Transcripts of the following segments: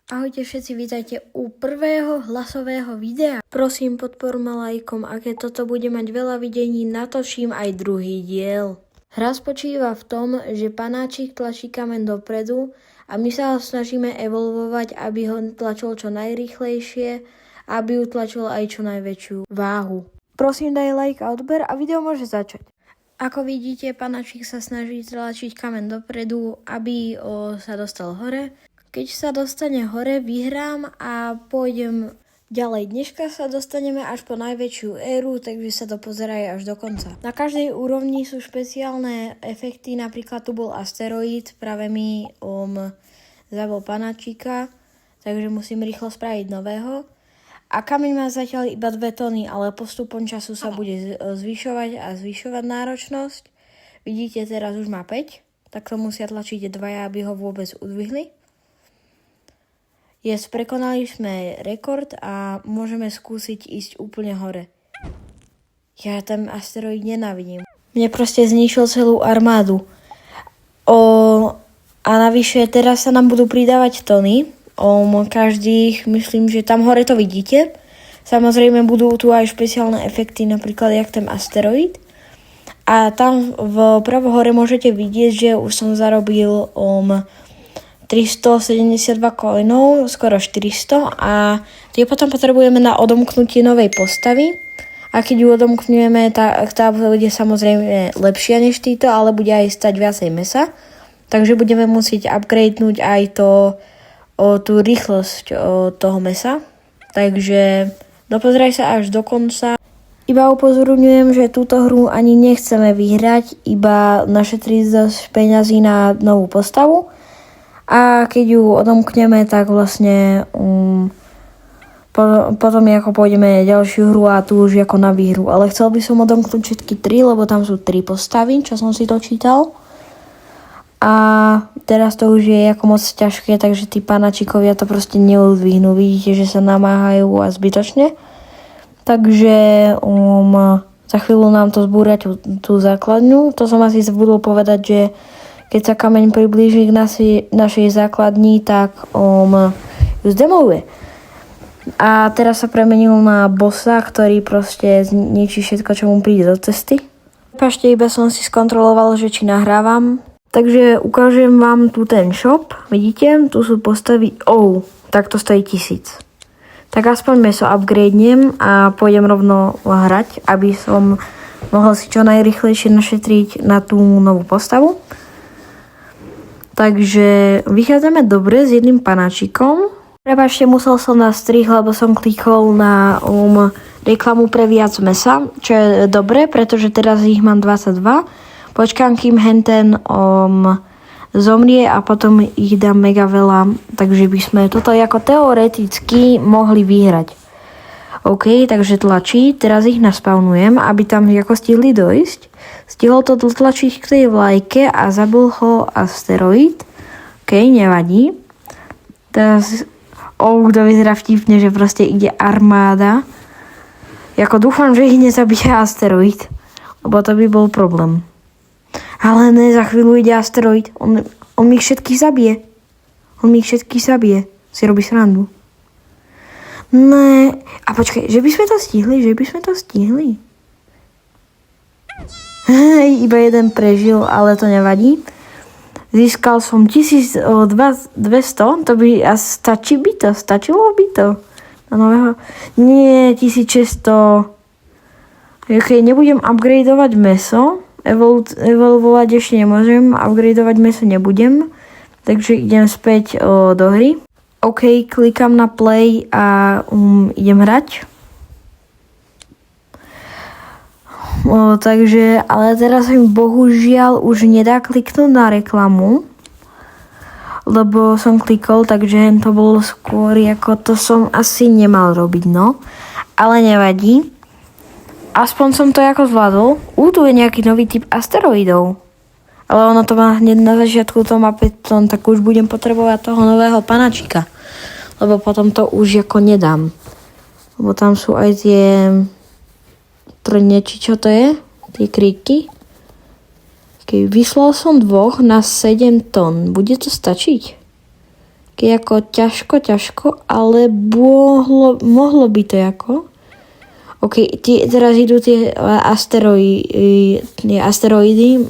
Ahojte všetci, vítajte u prvého hlasového videa. Prosím, podporme lajkom, ak toto bude mať veľa videní, natočím aj druhý diel. Hra spočíva v tom, že panáčik tlačí kameň dopredu a my sa ho snažíme evolvovať, aby ho tlačil čo najrýchlejšie, aby utlačil aj čo najväčšiu váhu. Prosím, daj like a odber a video môže začať. Ako vidíte, panáčik sa snaží tlačiť kameň dopredu, aby sa dostal hore. Keď sa dostane hore, vyhrám a pôjdem ďalej. Dneška sa dostaneme až po najväčšiu éru, takže sa to pozeraj až do konca. Na každej úrovni sú špeciálne efekty, napríklad tu bol asteroid, práve mi zabil panáčika, takže musím rýchlo spraviť nového. A kameň má zatiaľ iba 2 tony, ale postupom času sa bude zvyšovať náročnosť. Vidíte, teraz už má 5, tak to musia tlačiť 2, aby ho vôbec udvihli. Prekonali sme rekord a môžeme skúsiť ísť úplne hore. Ja ten asteroid nenávidím. Mne proste zničil celú armádu. A navyše teraz sa nám budú pridávať tony. Každých, myslím, že tam hore to vidíte. Samozrejme budú tu aj špeciálne efekty, napríklad jak ten asteroid. A tam vpravo hore môžete vidieť, že už som zarobil 372 coinov, skoro 400 a tie potom potrebujeme na odomknutie novej postavy. A keď ju odomkneme, tak tá bude samozrejme lepšia než títo, ale bude aj stať viacej mesa. Takže budeme musieť upgradenúť aj tú rýchlosť toho mesa. Takže dopozeraj sa až do konca. Iba upozorňujem, že túto hru ani nechceme vyhrať, iba našetriť dosť peňazí na novú postavu. A keď ju odomkneme, tak vlastne potom ako pôjdeme ďalšiu hru a tu už ako na výhru. Ale chcel by som odomknúť všetky 3, lebo tam sú 3 postavy, čo som si to čítal. A teraz to už je ako moc ťažké, takže tí panáčikovia to proste neudvihnú. Vidíte, že sa namáhajú a zbytočne. Takže za chvíľu nám to zbúra tú základňu. To som asi zabudol povedať, že keď sa kameň priblíži k našej základni, tak ju zdemoluje. A teraz sa premenil na bossa, ktorý proste zničí všetko, čo mu príde do cesty. Prepašte, iba som si skontroloval, že či nahrávam. Takže ukážem vám tu ten shop. Vidíte? Tu sú postavy. Tak to stojí 1000. Tak aspoň meso upgradenem a pôjdem rovno hrať, aby som mohol si čo najrýchlejšie našetriť na tú novú postavu. Takže vychádzame dobre s jedným panáčikom. Prepáčte, musel som na strih, lebo som klikol na reklamu pre viac mesa, čo je dobre, pretože teraz ich mám 22. Počkám, kým henten zomrie a potom ich dám mega veľa, takže by sme toto ako teoreticky mohli vyhrať. OK, takže tlačí, teraz ich naspawnujem, aby tam ako stihli dojsť. Stihol to dotlačiť k tej vlajke a zabil ho asteroid. OK, nevadí. Teraz, to vyzerá vtipne, že proste ide armáda. Jako dúfam, že ich nezabije asteroid, lebo to by bol problém. Ale ne, za chvíľu ide asteroid. On mi všetkých zabije. Si robí srandu. Ne. A počkaj, že by sme to stihli. Iba jeden prežil, ale to nevadí. Získal som 1200, to by stačilo by to. Na nového. Nie, 1600. Ok, nebudem upgradeovať meso. Evolvovať ešte nemôžem. Upgradeovať meso nebudem. Takže idem späť do hry. OK, klikám na play a idem hrať. Takže, ale teraz mi bohužiaľ už nedá kliknúť na reklamu, lebo som klikol, takže to bolo skôr, ako to som asi nemal robiť, no. Ale nevadí. Aspoň som to ako zvládol. Tu je nejaký nový typ asteroidov. Ale ono to má hneď na začiatku, to má 5 tón, tak už budem potrebovať toho nového panáčika. Lebo potom to už ako nedám. Lebo tam sú aj tie či čo to je? Tie kríky. Vyslal som 2 na 7 tón. Bude to stačiť? Keď ako ťažko, ale mohlo by to ako. OK, teraz idú tie asteroidy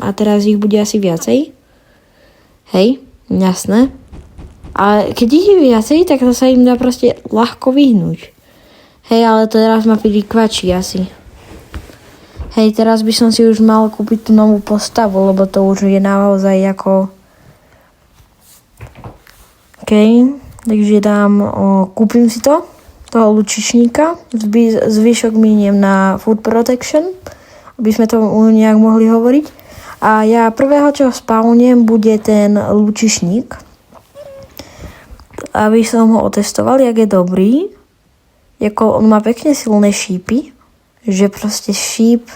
a teraz ich bude asi viacej. Hej, jasné. A keď ich je viacej, tak to sa im dá proste ľahko vyhnúť. Hej, ale teraz ma prikvačí asi. Hej, teraz by som si už mal kúpiť tú novú postavu, lebo to už je naozaj ako... OK, takže kúpim si toho lučičníka, zvyšok miniem na Food Protection, aby sme to nejak mohli hovoriť. A ja prvého, čo spawnem, bude ten lučišník, aby som ho otestoval, jak je dobrý. Jako on má pekne silné šípy, že proste šíp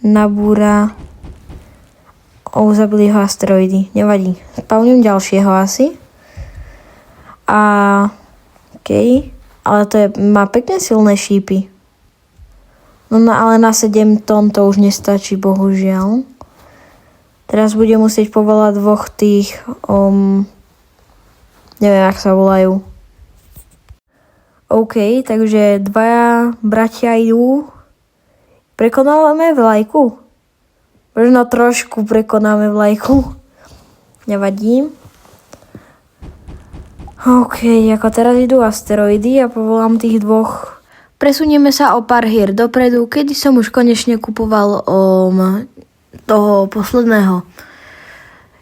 nabúra... zabili ho asteroidy, nevadí. Spawnem ďalšieho asi. A... OK, ale má pekne silné šípy. No ale na 7 tón to už nestačí, bohužiaľ. Teraz budem musieť povolať dvoch tých... neviem, jak sa volajú. OK, takže dvaja bratia idú. Prekonávame vlajku. Možno trošku prekonáme vlajku. Nevadí. OK, ako teraz idú asteroidy a povolám tých dvoch. Presunieme sa o pár hier dopredu, kedy som už konečne kupoval toho posledného.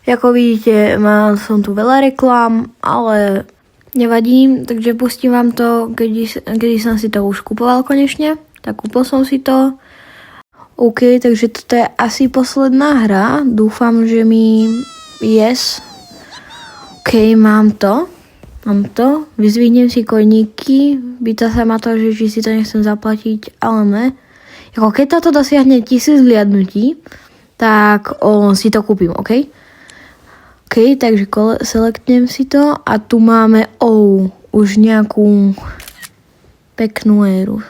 Ako vidíte, mal som tu veľa reklám, ale nevadí, takže pustím vám to, kedy som si to už kupoval konečne. Tak kúpil som si to. OK, takže toto je asi posledná hra. Dúfam, že mi... Yes. OK, mám to. Vyzvihnem si koníky. Pýta sa ma to, že či si to nechcem zaplatiť, ale ne. Ako keď toto dosiahne 1000 zliadnutí, tak si to kúpim, OK? OK, takže selektnem si to a tu máme už nejakú peknú éru.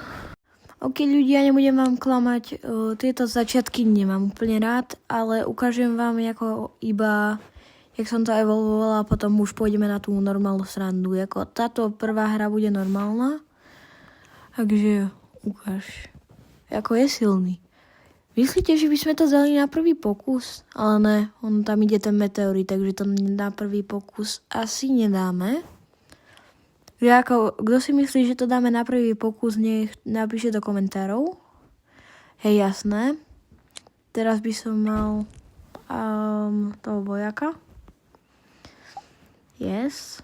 OK, ľudia, nebudem vám klamať, tieto začiatky nemám úplne rád, ale ukážem vám ako iba, jak som to evolvovala a potom už pôjdeme na tú normálnu srandu. Ako táto prvá hra bude normálna, takže ukáž. Ako je silný. Myslíte, že by sme to dali na prvý pokus? Ale ne, tam ide ten meteorit, takže to na prvý pokus asi nedáme. Kto si myslí, že to dáme na prvý pokus, nech napíše do komentárov. Hej, jasné. Teraz by som mal toho vojaka. Yes.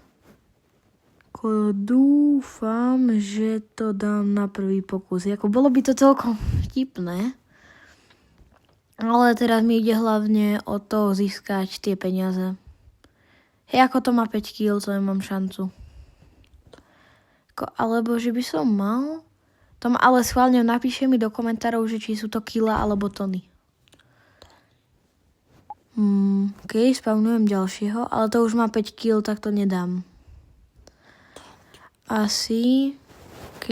Dúfam, že to dám na prvý pokus. Bolo by to celkom vtipné. Ale teraz mi ide hlavne o to získať tie peniaze. Hej, ako to má 5 kg, to nemám šancu. Alebo že by som mal... ale schválne napíše mi do komentárov, že či sú to kila alebo tony. OK, spavnujem ďalšieho, ale to už má 5 kg, tak to nedám. Asi... OK.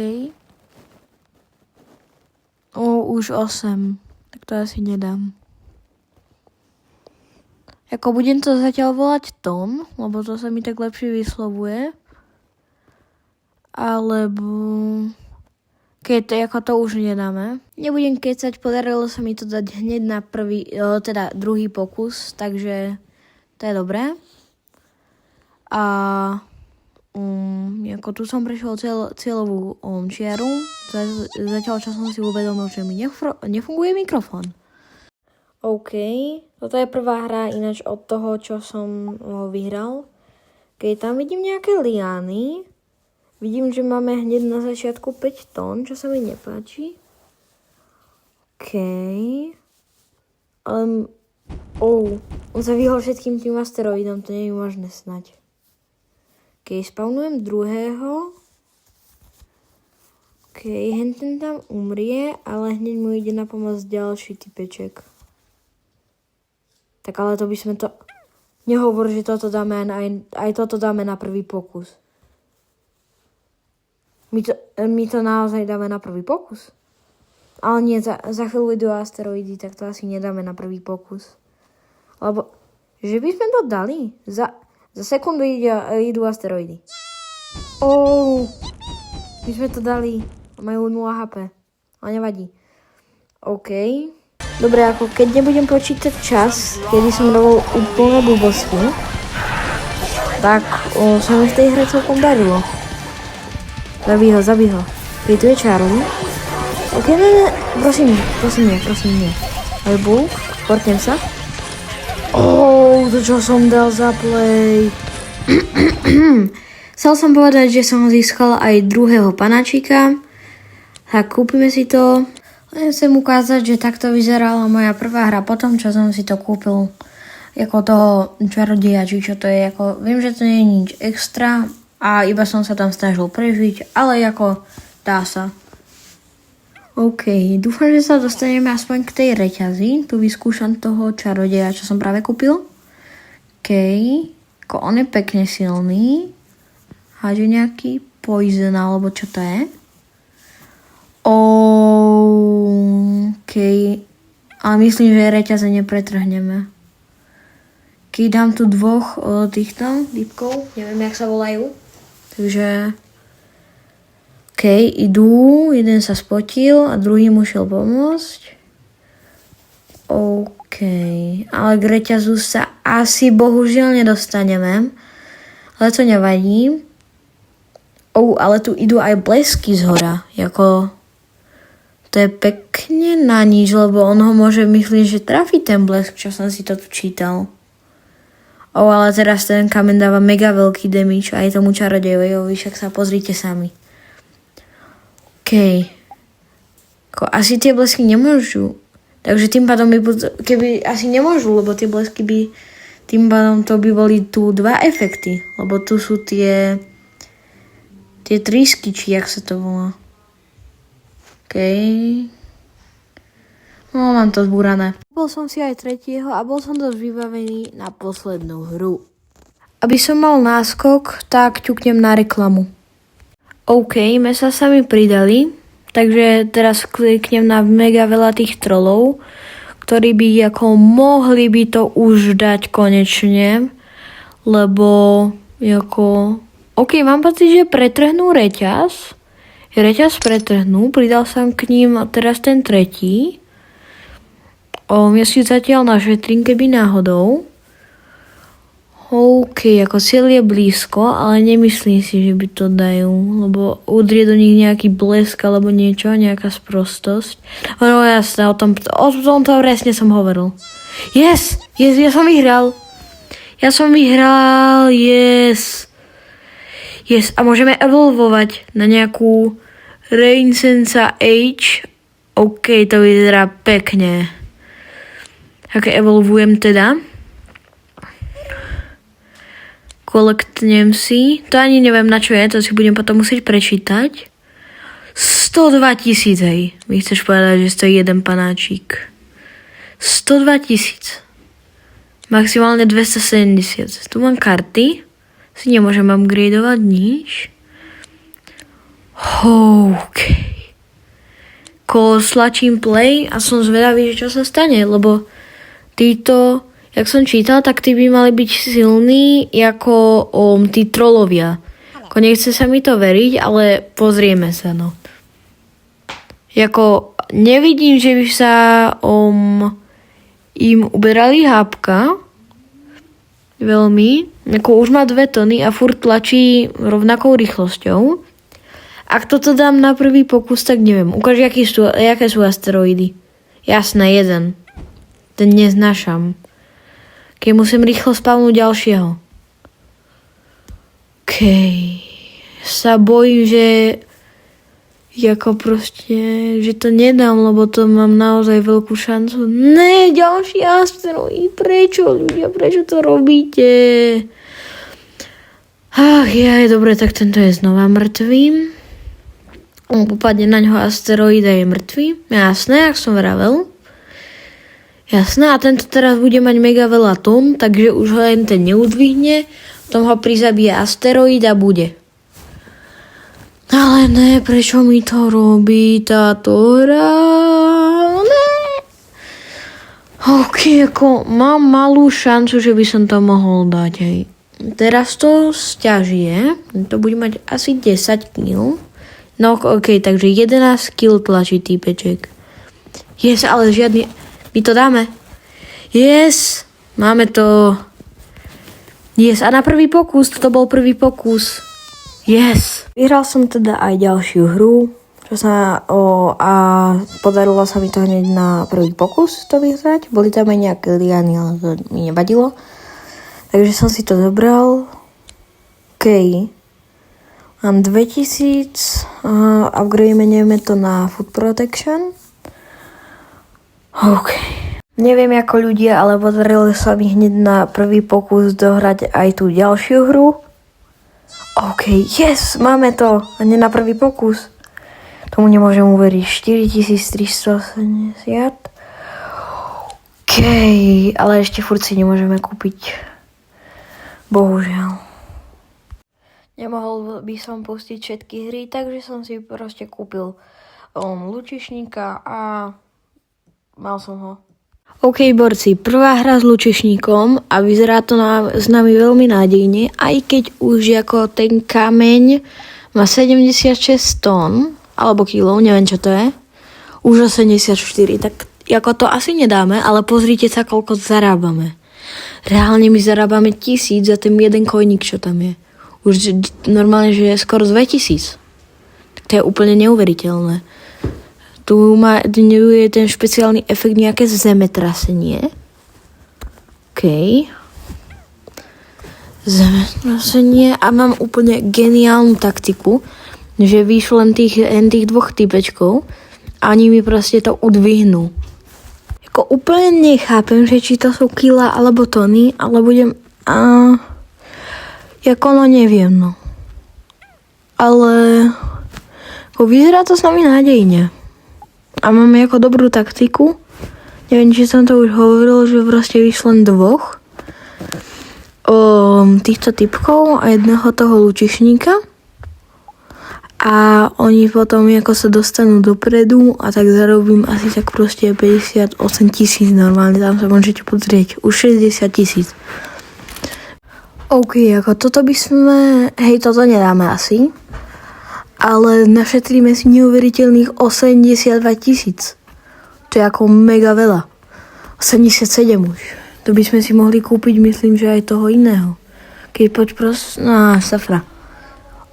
Už 8. Tak to asi nedám. Budem to zatiaľ volať Tom, lebo to sa mi tak lepšie vyslovuje. Alebo... Keď to už nedáme. Nebudem kecať, podarilo sa mi to dať hneď na druhý pokus, takže to je dobré. A tu som prešiel cieľovú čiaru, zatiaľ čo som si uvedomil, že mi nefunguje mikrofón. OK, toto je prvá hra ináč od toho, čo som vyhral. Keď tam vidím nejaké liány, vidím, že máme hneď na začiatku 5 tón, čo sa mi nepáči. OK. On sa vyhol všetkým tým asteroidom, to nie je možné snať. OK, spawnujem druhého. OK, henten tam umrie, ale hneď mu ide na pomoc ďalší typeček. Tak ale to by sme to... Nehovor, že toto dáme aj toto dáme na prvý pokus. My to naozaj dáme na prvý pokus. Ale nie, za chvíľu idú asteroidy, tak to asi nedáme na prvý pokus. Lebo, že by sme to dali? Za Za sekundu idú asteroidy. My sme to dali. Majú 0 HP. Ale nevadí. OK. Dobre, ako keď nebudem počítať čas, kedy som robil úplne blbosti, tak sa mi v tej hre celkom darilo. Zabij ho. Keď tu je Charlie. OK, ne. Prosím nie. Bulk, portnem sa. To čo som dal za play. Chcel som povedať, že som získal aj druhého panáčika. Tak kúpime si to. Chcem ukázať, že takto vyzerala moja prvá hra potom, čo som si to kúpil. Ako toho čarodeja, či čo to je. Ako, viem, že to nie je nič extra a iba som sa tam snažil prežiť, ale ako dá sa. OK, dúfam, že sa dostaneme aspoň k tej reťazi. Tu vyskúšam toho čarodeja, čo som práve kúpil. OK, ako on je pekne silný. Háže nejaký poison, alebo čo to je. OK, ale myslím, že reťaze nepretrhneme. Keď dám tu dvoch týchto typkov, neviem, jak sa volajú. Takže OK, idú, jeden sa spotil a druhý mu šiel pomôcť. OK, ale k reťazu sa asi bohužiaľ nedostaneme, ale to nevadí. Ale tu idú aj blesky zhora, ako to je pekne na nič, lebo on ho môže myslieť, že trafí ten blesk, čo som si to tu čítal. Ale teraz ten kameň dáva mega veľký damage aj tomu čarodejovi, však sa pozrite sami. OK. Asi tie blesky nemôžu. Takže tým pádom keby asi nemôžu, lebo tie blesky by tým pádom to by boli tu 2 efekty. Lebo tu sú tie trysky, či jak sa to volá. OK. No, mám to zbúrané. Bol som si aj tretieho a bol som dosť vybavený na poslednú hru. Aby som mal náskok, tak ťuknem na reklamu. OK, mesa sa mi pridali, takže teraz kliknem na mega veľa tých trollov, ktorí by ako mohli by to už dať konečne, lebo ako OK, mám pocit, že pretrhnú reťaz. Reťaz pretrhnú, pridal som k ním teraz ten tretí. Ja si zatiaľ našetrím, keby náhodou. OK, ako cieľ je blízko, ale nemyslím si, že by to dajú, lebo udrie do nich nejaký blesk alebo niečo, nejaká sprostosť. No jasné, o tom presne som hovoril. Yes, ja som vyhral. Yes, a môžeme evolvovať na nejakú Reinsensa H. OK, to vyzerá pekne. Tak evolvujem teda. Kolektnem si. To ani neviem, na čo je, to si budem potom musieť prečítať. 102 000, hej. Mi chceš povedať, že stojí jeden panáčik. 102 000. Maximálne 270. Tu mám karty. Si nemôžem upgradeovať nič. OK. Slačím play a som zvedavý, že čo sa stane, lebo títo, jak som čítal, tak tí by mali byť silní ako tí trollovia. Nechce sa mi to veriť, ale pozrieme sa, no. Nevidím, že by sa im uberali hápka. Veľmi. Už má 2 tony a furt tlačí rovnakou rýchlosťou. Ak toto dám na prvý pokus, tak neviem. Ukáž, aké sú asteroidy. Jasné, jeden. Ten neznášam. Keď musím rýchlo spavnúť ďalšieho. OK. Sa bojím, že že to nedám, lebo to mám naozaj veľkú šancu. Ne, ďalší asteroid. Prečo, ľudia? Prečo to robíte? Dobre, tak tento je znova mŕtvý. Popadne na ňo asteroid a je mŕtvý. Jasné, ak som vravel. Jasné, a tento teraz bude mať mega veľa tón, takže už ho len ten neudvihne. Potom ho prizabije asteroid a bude. Ale ne, prečo mi to robí táto hra? Ne. OK, mám malú šancu, že by som to mohol dať, hej. teraz to sťažie. To bude mať asi 10 kg. No ok, takže 11 kg tlačí týpeček. Yes, ale žiadny... My to dáme. Yes, máme to. Yes, a na prvý pokus, to bol prvý pokus. Yes. Vyhral som teda aj ďalšiu hru. A podarilo sa mi to hneď na prvý pokus to vyhrať. Boli tam aj nejaké liany, ale to mi nevadilo. Takže som si to zobral. OK. Mám 2000. Upgradujeme to na Food Protection. OK. Neviem ako ľudia, ale podarilo sa mi hneď na prvý pokus dohrať aj tú ďalšiu hru. OK. Yes, máme to. A nie na prvý pokus. Tomu nemôžem uveriť. 4380. OK, ale ešte furt si nemôžeme kúpiť. Bohužiaľ. Nemohol by som pustiť všetky hry, takže som si proste kúpil lučišníka a mal som ho. OK, borci, prvá hra s lučišníkom a vyzerá to s nami veľmi nádejne, aj keď už ako ten kameň má 76 tón, alebo kilov, neviem čo to je. Už 84, tak ako to asi nedáme, ale pozrite sa, koľko zarábame. Reálne my zarábame 1000 za ten jeden koník, čo tam je. Už normálne, že je skoro 2000. Tak to je úplne neuveriteľné. Tu je ten špeciálny efekt nejaké zemetrasenie. OK. Zemetrasenie a mám úplne geniálnu taktiku, že vyšlo len tých dvoch typečkov a oni mi proste to udvihnú. Ako úplne nechápem, že či to sú kila alebo tony, ale budem... Jako neviem, no. Ale... vyzerá to s nami nádejne. A máme ako dobrú taktiku. Neviem, či som to už hovoril, že proste vyšlo len dvoch. Týchto typkov a jedného toho lučišníka. A oni potom ako sa dostanú dopredu a tak zarobím asi tak proste 58 000 normálne, tam sa môžete pozrieť, už 60 000. OK, ako toto by sme, toto nedáme asi, ale našetríme si neuveriteľných 82 000. To je ako mega veľa. 87 už. To by sme si mohli kúpiť, myslím, že aj toho iného. Keď poď safra.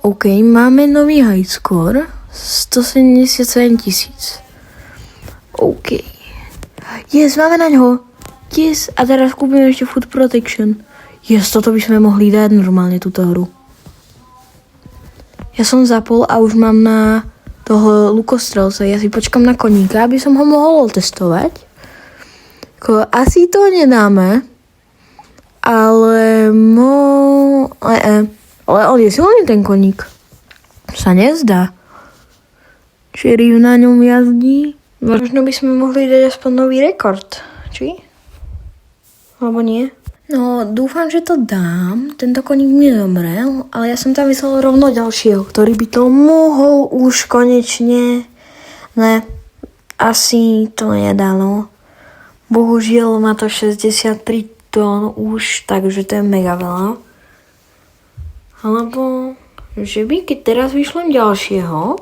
OK, máme nový high score, 177 000. OK. Yes, máme na ňo. Yes, a teraz kúpime ešte Food Protection. Yes, toto by sme mohli dať normálne túto hru. Ja som zapol a už mám na toho lukostrelca. Ja si počkam na koníka, aby som ho mohol testovať. Asi to nedáme, ale ale on je silný ten koník. Sa nezdá. Sheriff na ňom jazdí. Možno by sme mohli dať aspoň nový rekord. Či? Alebo nie? No, dúfam, že to dám. Tento koník mi zomrel, ale ja som tam vyslal rovno ďalšieho, ktorý by to mohol už konečne. Ne, asi to nedalo. Bohužiaľ má to 63 tón už, takže to je mega veľa. Alebo, že by, keď teraz vyšlem ďalšieho,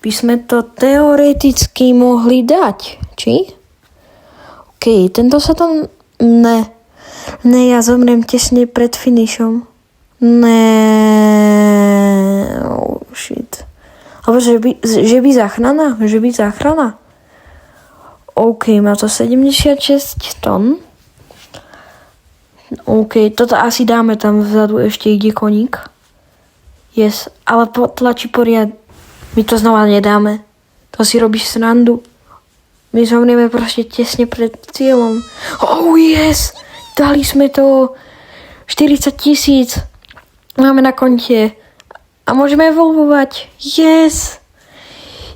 by sme to teoreticky mohli dať, či? OK, tento sa tam... Ne, ja zomriem tesne pred finishom. Oh shit. Alebo že by záchrana? OK, má to 76 tón. OK, toto asi dáme, tam vzadu ešte ide koník. Yes, ale tlačí poriad. My to znova nedáme. To si robíš srandu. My zomrieme proste tesne pred cieľom. Oh yes! Dali sme to 40 000. Máme na konte. A môžeme evolvovať. Yes!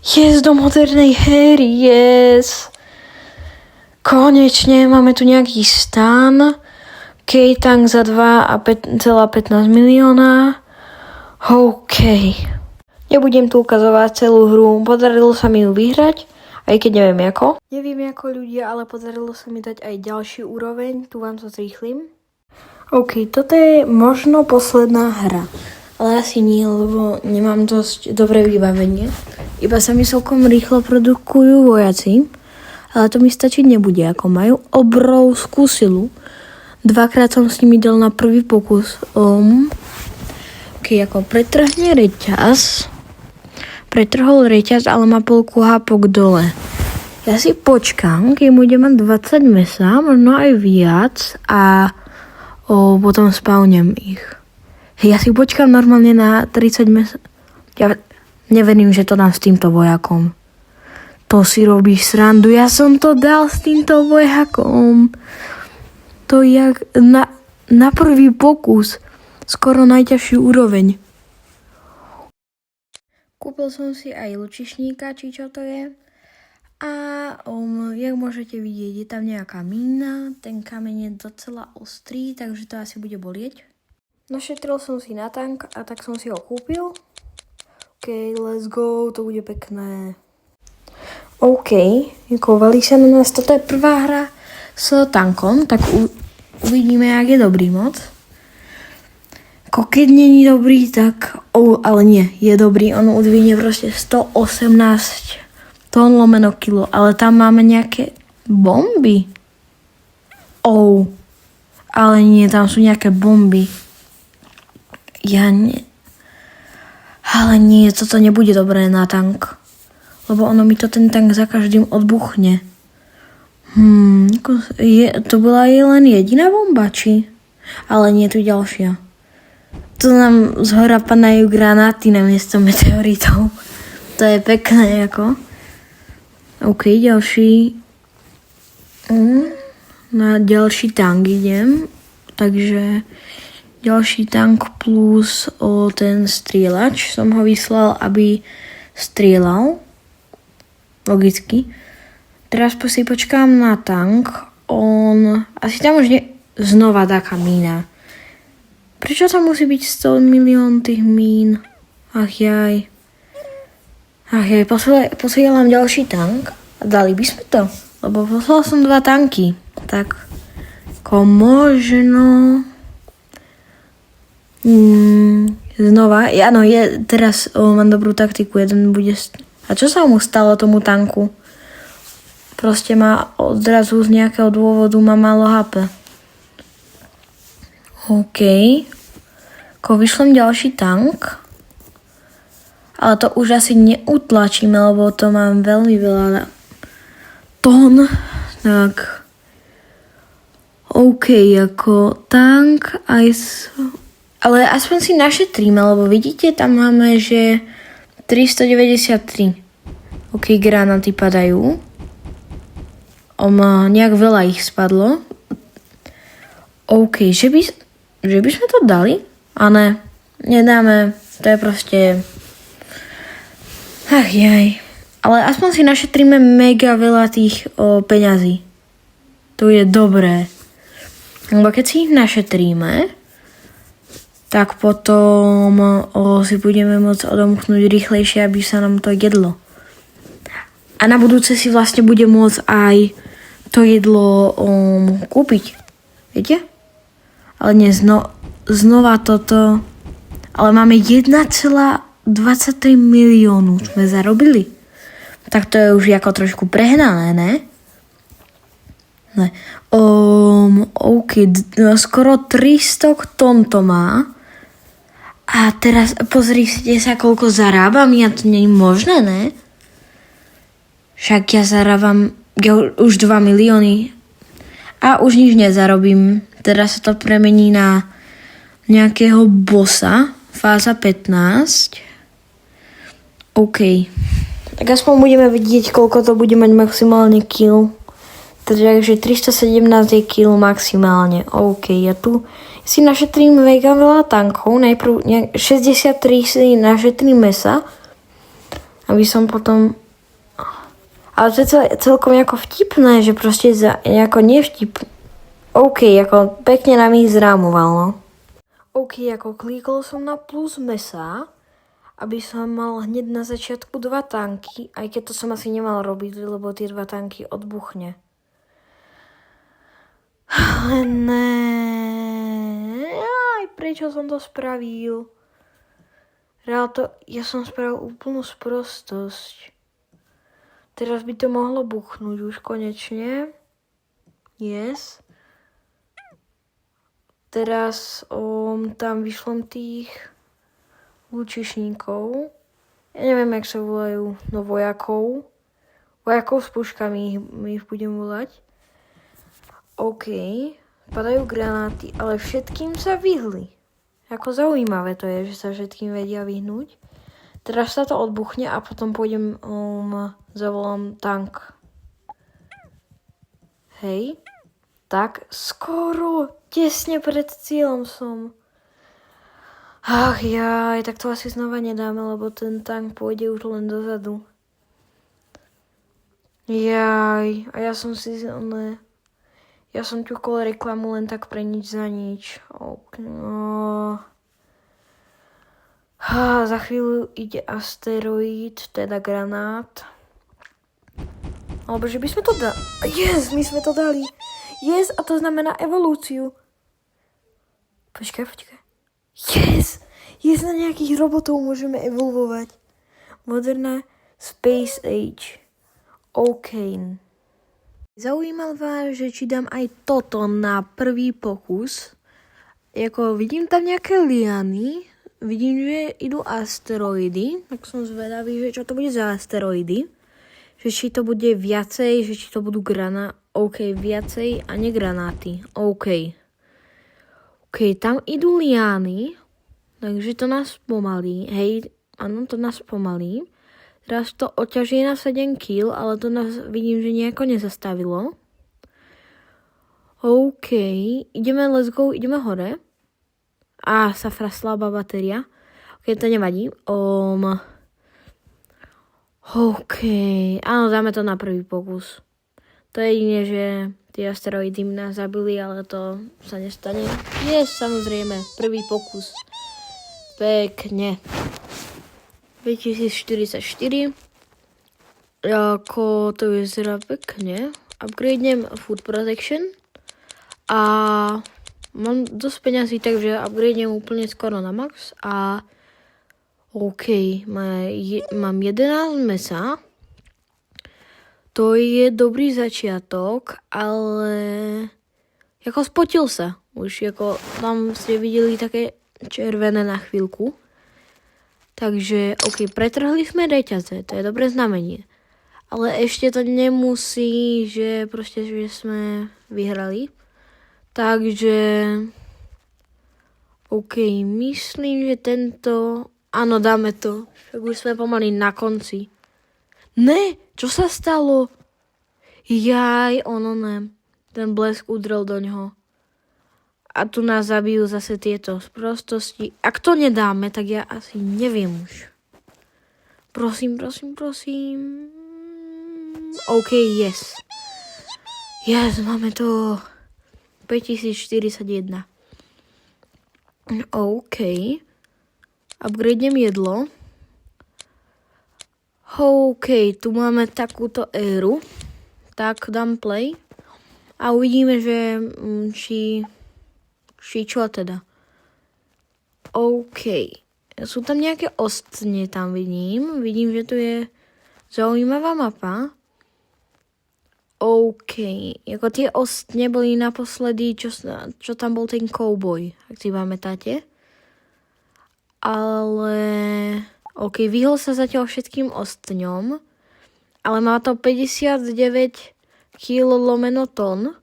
Yes, do modernej hry. Yes! Konečne máme tu nejaký stan. K-Tank za 2,15 milióna. OK. Nebudem tu ukazovať celú hru. Podarilo sa mi ju vyhrať, aj keď neviem ako. Neviem ako ľudia, ale podarilo sa mi dať aj ďalší úroveň. Tu vám to zrýchlim. OK, toto je možno posledná hra. Ale asi nie, lebo nemám dosť dobré vybavenie. Iba sa mi celkom rýchlo produkujú vojaci. Ale to mi stačiť nebude, ako majú obrovskú silu. Dvakrát som s nimi dal na prvý pokus. Keď ako pretrhol reťaz, ale má polku hápok dole. Ja si počkám, keď budem mať 20 mesa, možno aj viac a potom spavnem ich. Ja si počkám normálne na 30 mesa. Ja neverím, že to dám s týmto vojakom. To si robíš srandu. Ja som to dal s týmto vojakom. To je jak na prvý pokus. Skoro najťažší úroveň. Kúpil som si aj lučišníka, či čo to je. A jak môžete vidieť, je tam nejaká mína, ten kameň je docela ostrý, takže to asi bude bolieť. Našetril som si na tank a tak som si ho kúpil. OK, let's go, to bude pekné. OK, valí sa na nás, toto je prvá hra s tankom, tak uvidíme, jak je dobrý mod. Keď není dobrý, tak... ale nie, je dobrý, on udvihne proste 118 tón lomeno kilo, ale tam máme nejaké bomby. Ale nie, tam sú nejaké bomby. Ale nie, toto nebude dobré na tank. Lebo ono mi to ten tank za každým odbuchne. To bola len jediná bomba, či? Ale nie, tu ďalšia. Tu nám zhora padajú granáty namiesto meteoritov. To je pekné, ako. OK, ďalší. Na ďalší tank idem. Takže ďalší tank plus ten strieľač. Som ho vyslal, aby strieľal. Logicky. Teraz si počkám na tank. Asi tam už znova taká mína. Prečo tam musí byť 100 milión tých mín? Ach jaj, posielam ďalší tank a dali by sme to, lebo poslal som 2 tanky, tak možno znova, áno, teraz mám dobrú taktiku, jeden bude... A čo sa mu stalo tomu tanku? Proste má odrazu z nejakého dôvodu má málo HP. OK, vyšlem ďalší tank. Ale to už asi neutlačíme, lebo to mám veľmi veľa tón. Tak. OK, ako tank aj ale aspoň si našetríme, lebo vidíte, tam máme, že 393. OK, granáty padajú. Nejak veľa ich spadlo. OK, že by sme to dali? A ne, nedáme. To je proste... Ach jaj. Ale aspoň si našetríme mega veľa tých peňazí. To je dobré. Lebo keď si ich našetríme, tak potom si budeme môcť odomknúť rýchlejšie, aby sa nám to jedlo. A na budúce si vlastne bude môcť aj to jedlo kúpiť. Viete? Ale nie, znova toto. Ale máme 1,23 miliónu sme zarobili. Tak to je už ako trošku prehnané, ne? Ne. OK, skoro 300 tón to má. A teraz pozrite sa, koľko zarábam. Ja to nie je možné, ne? Však ja zarábam už 2 milióny. A už nič nezarobím. Teraz sa to premení na nejakého bossa. Fáza 15. OK. Tak aspoň budeme vidieť, koľko to bude mať maximálne kill. Takže 317 je kill maximálne. OK, ja tu si našetrím mega veľa tankov. Najprv 63 si našetrím mesa. Aby som potom... Ale to je celkom ako vtipné, že proste nejako nevtip. OK, ako pekne nám ich zrámoval, no. OK, ako klikol som na plus mesa, aby som mal hneď na začiatku 2 tanky, aj keď to som asi nemal robiť, lebo tie 2 tanky odbuchne. Ne. prečo som to spravil. Ja som spravil úplnú sprostosť. Teraz by to mohlo buchnúť už konečne. Yes. Teraz tam vyšlem tých lučišníkov. Ja neviem, jak sa volajú, no vojakov. Vojakov s puškami ich budem volať. OK, padajú granáty, ale všetkým sa vyhli. Ako zaujímavé to je, že sa všetkým vedia vyhnúť. Teraz sa to odbuchne a potom pôjdem, zavolám tank. Hej, tak skoro, tesne pred cieľom som. Ach jaj, tak to asi znova nedáme, lebo ten tank pôjde už len dozadu. Jaj, a ja som ťukol reklamu len tak pre nič za nič. Za chvíľu ide asteroid, teda granát. Alebo že by sme to dali. Yes, my sme to dali. Yes, a to znamená evolúciu. Počkaj. Yes, na nejakých robotov môžeme evolvovať. Moderná Space Age. OK. Zaujímal vás, že či dám aj toto na prvý pokus. Vidím tam nejaké liany, vidím, že idú asteroidy, tak som zvedavý, že čo to bude za asteroidy. Že či to bude viacej, že či to budú OK, viacej a negranáty. OK, tam idú liany, takže to nás pomalí. Hej, áno, to nás pomalí. Teraz to oťaží na 7 kg, ale to nás vidím, že nejako nezastavilo. OK, let's go, ideme hore. Safra, slabá batéria. OK, to nevadí. OK, áno, dáme to na prvý pokus. To je jediné, že tie asteroidy nás zabili, ale to sa nestane. Yes, samozrejme, prvý pokus. Pekne. 2044. Ako to vyzerá pekne. Upgradenem Food Protection. A mám dosť peňazí, takže upgradenem úplne skoro na max. A OK, mám 11 mesa. To je dobrý začiatok, ale spotil sa. Už tam ste videli také červené na chvíľku. Takže, OK, pretrhli sme reťaze, to je dobré znamenie. Ale ešte to nemusí, že sme vyhrali. Takže, OK, myslím, že áno, dáme to. Však už sme pomaly na konci. Ne, čo sa stalo? Jaj, ten blesk udrel do ňoho. A tu nás zabijú zase tieto sprostosti. Ak to nedáme, tak ja asi neviem už. Prosím. OK, yes. Yes, máme to 5041. OK. Upgradenem jedlo. OK, tu máme takúto éru. Tak dám play. A uvidíme, že čo teda. OK. Sú tam nejaké ostne, tam vidím. Vidím, že tu je zaujímavá mapa. OK. Tie ostne boli naposledy, čo tam bol ten cowboy, ak si pamätáte. Ale OK, vyhol sa zatiaľ všetkým ostňom. Ale má to 59 kg/tón.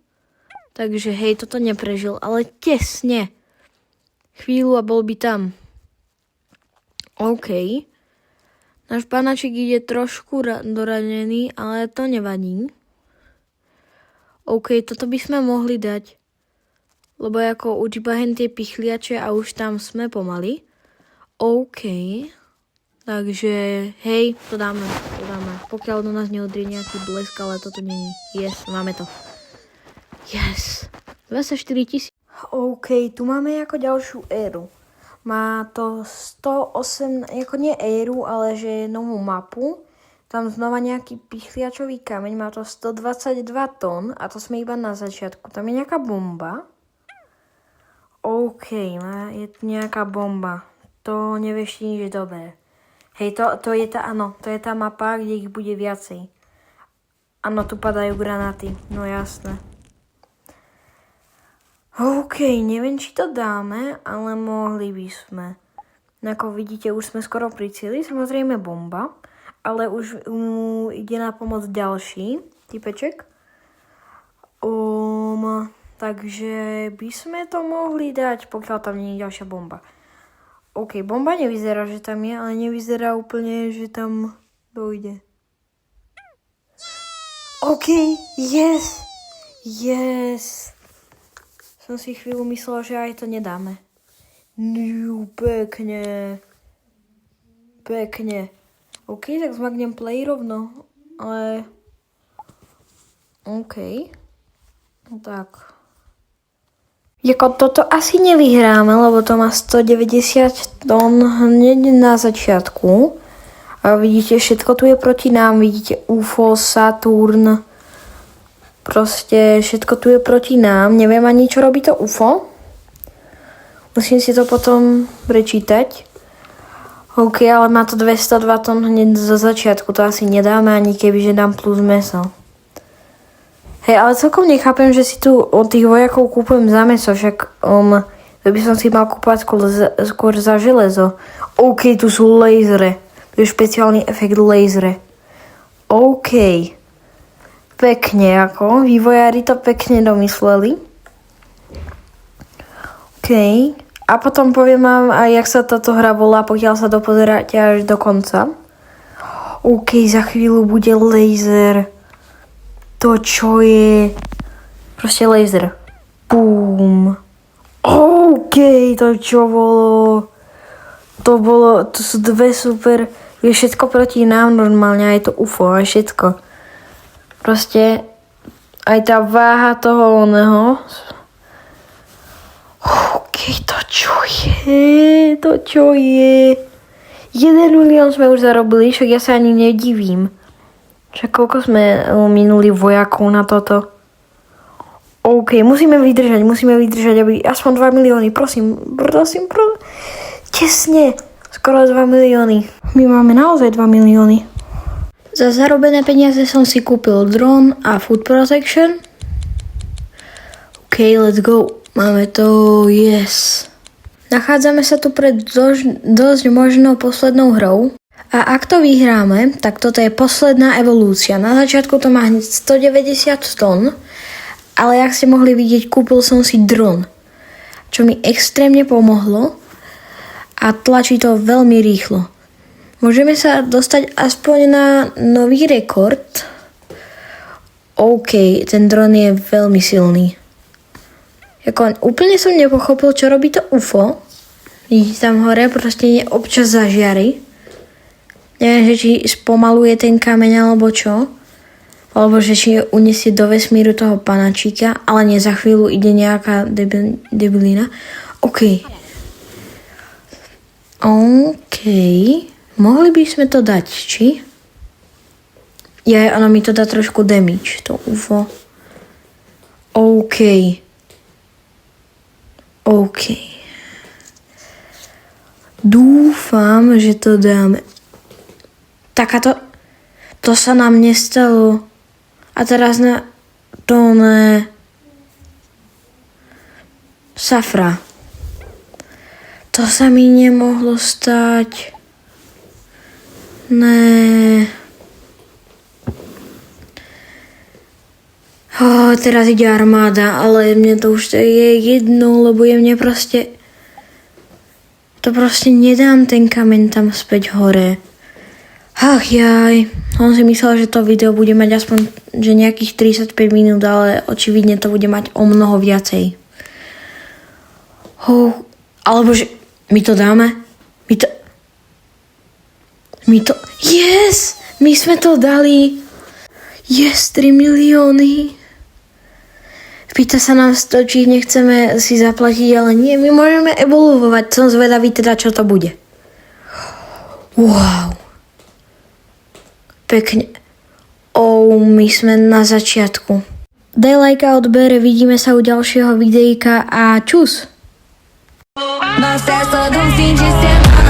Takže hej, toto neprežil, ale tesne. Chvíľu a bol by tam. OK. Náš panačik ide trošku doranený, ale to nevadí. OK, toto by sme mohli dať. Lebo už iba hen tie pichliače a už tam sme pomaly. OK. Takže hej, to dáme. Pokiaľ do nás neudrie nejaký blesk, ale toto nie je. Yes, máme to. Yes, 24 000. OK, tu máme ďalšiu éru. Má to 108, nie éru, ale že novú mapu. Tam znova nejaký pichliačový kameň, má to 122 tón a to sme iba na začiatku. Tam je nejaká bomba. OK, je tu nejaká bomba. To nevieš nič dobré. Hej, to je tá mapa, kde ich bude viacej. Áno, tu padajú granáty, no jasné. OK, neviem, či to dáme, ale mohli by sme. Ako vidíte, už sme skoro pri cieli, samozrejme bomba, ale už mu ide na pomoc ďalší typeček. Takže by sme to mohli dať, pokiaľ tam nie je ďalšia bomba. OK, bomba nevyzerá, že tam je, ale nevyzerá úplne, že tam dojde. OK, yes! Som si chvíľu myslela, že aj to nedáme. Pekne. OK, tak zmagnem play rovno, ale... OK. Tak. Toto asi nevyhráme, lebo to má 190 tón hneď na začiatku. A vidíte, všetko tu je proti nám. Vidíte UFO, Saturn. Proste všetko tu je proti nám. Neviem ani, čo robí to UFO. Musím si to potom prečítať. OK, ale má to 202 tón hneď zo začiatku. To asi nedáme ani keby, že dám plus meso. Hej, ale celkom nechápem, že si tu od tých vojakov kúpujem za meso, však to by som si mal kúpať skôr za železo. OK, tu sú lasery. Tu je špeciálny efekt lasery. OK. Pekne, ako. Vývojári to pekne domysleli. OK. A potom poviem vám aj, jak sa táto hra volá, pokiaľ sa dopozeráte až do konca. OK, za chvíľu bude laser. To čo je? Proste laser. Bum. OK, to čo bolo? To sú dve super. Je všetko proti nám normálne, aj to UFO, aj všetko. Proste aj tá váha toho oného. OK, to čo je? 1 milión sme už zarobili, však ja sa ani nedivím. Však koľko sme minuli vojakov na toto? OK, musíme vydržať, aby aspoň 2 milióny, prosím. Tesne, skoro 2 milióny. My máme naozaj 2 milióny. Za zarobené peniaze som si kúpil dron a food protection. OK, let's go. Máme to, yes. Nachádzame sa tu pred dosť možnou poslednou hrou. A ak to vyhráme, tak toto je posledná evolúcia. Na začiatku to má hneď 190 tón, ale jak ste mohli vidieť, kúpil som si dron, čo mi extrémne pomohlo a tlačí to veľmi rýchlo. Môžeme sa dostať aspoň na nový rekord. OK, ten dron je veľmi silný. Úplne som nepochopil, čo robí to UFO. Vidíte tam hore, proste občas zažiari. Neviem, že či spomaluje ten kameň alebo čo. Alebo že či uniesie do vesmíru toho panačíka. Ale nie, za chvíľu ide nejaká debilina. OK. Mohli by sme to dať, či? Ono mi to dá trošku damage, to UFO. OK. Dúfam, že to dáme. To sa nám nestalo. A teraz na tóne safra. To sa mi nemohlo stať. Ne. Teraz ide armáda, ale mne to už je jedno, lebo je mne proste... To proste nedám ten kameň tam späť hore. Ach jaj, on si myslel, že to video bude mať aspoň že nejakých 35 minút, ale očividne to bude mať o mnoho viacej. Alebo že my to dáme? Yes! My sme to dali! Yes, 3 milióny! Pýta sa nás to, či nechceme si zaplatiť, ale nie, my môžeme evolvovať. Som zvedavý teda, čo to bude. Wow. Pekne. My sme na začiatku. Daj like a odber, vidíme sa u ďalšieho videjka a čus. Nossa, é todo um fim de semana.